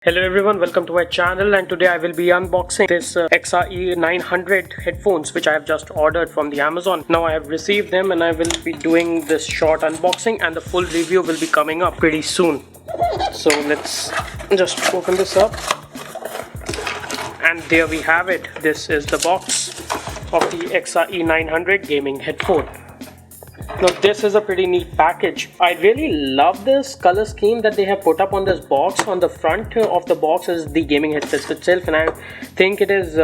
Hello everyone, welcome to my channel, and today I will be unboxing this Eksa E900 headphones which I have just ordered from the Amazon. Now I have received them and I will be doing this short unboxing, and the full review will be coming up pretty soon. So let's just open this up, and there we have it. This is the box of the Eksa E900 gaming headphone. Now this is a pretty neat package. I really love this color scheme that they have put up on this box. On the front of the box is the gaming headset itself, and I think it is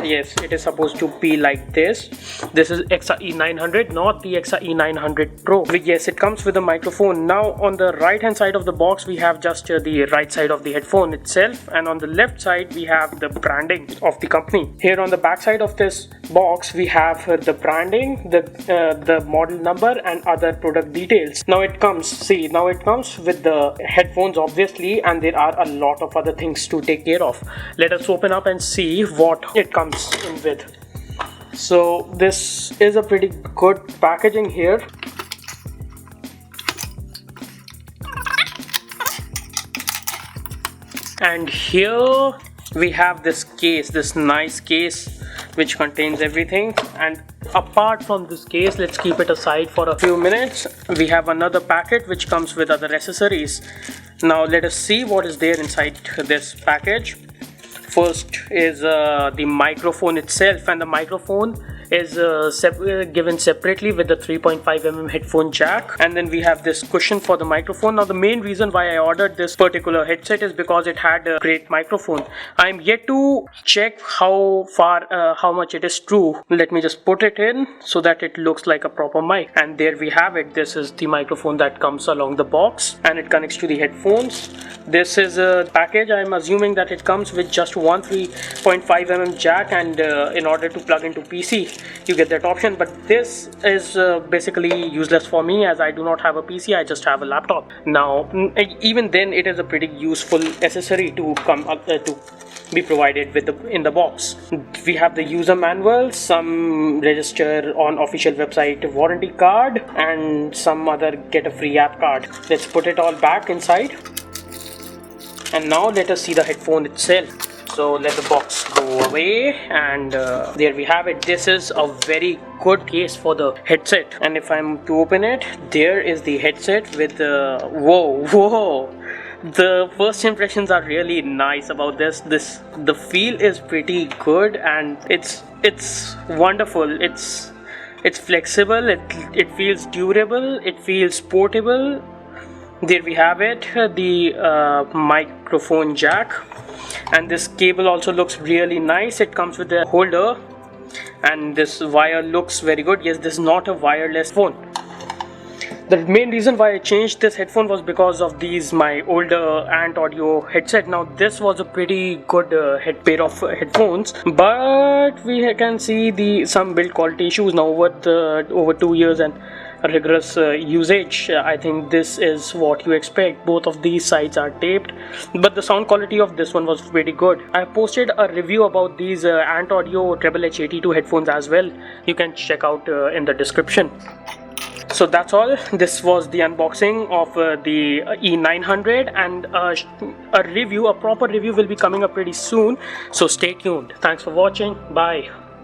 yes, it is supposed to be like this. This is Eksa E900, not the Eksa E900 Pro. Yes, it comes with a microphone. Now on the right hand side of the box we have just the right side of the headphone itself, and on the left side we have the branding of the company. Here on the back side of this box we have the branding, the model number and other product details. Now it comes with the headphones obviously, and there are a lot of other things to take care of. Let us open up and see what it comes in with. So this is a pretty good packaging here. And here we have this case, this nice case which contains everything. And apart from this case, let's keep it aside for a few minutes. We have another packet which comes with other accessories. Now let us see what is there inside this package. First is the microphone itself, and the microphone is given separately with the 3.5mm headphone jack, and then we have this cushion for the microphone. Now the main reason why I ordered this particular headset is because it had a great microphone. I am yet to check how much it is true. Let me just put it in so that it looks like a proper mic, and there we have it. This is the microphone that comes along the box, and it connects to the headphones. This is a package. I am assuming that it comes with just one 3.5mm jack, and in order to plug into PC you get that option, but this is basically useless for me as I do not have a PC, I just have a laptop. Now even then it is a pretty useful accessory to come to be provided with in the box. We have the user manual, some register on official website warranty card, and some other get a free app card. Let's put it all back inside, and now let us see the headphone itself. So let the box go away, and there we have it. This is a very good case for the headset, and if I'm to open it, there is the headset with the whoa. The first impressions are really nice about this. The feel is pretty good, and it's wonderful. It's flexible, it feels durable, it feels portable. There we have it, the microphone jack, and this cable also looks really nice. It comes with a holder, and this wire looks very good. Yes, this is not a wireless phone. The main reason why I changed this headphone was because of my older Ant Audio headset. Now this was a pretty good pair of headphones, but we can see some build quality issues now over 2 years and rigorous usage. I think this is what you expect. Both of these sides are taped, but the sound quality of this one was pretty good. I posted a review about these Ant Audio H82 headphones as well. You can check out in the description. So that's all. This was the unboxing of the E900, and a proper review will be coming up pretty soon, so stay tuned. Thanks for watching. Bye.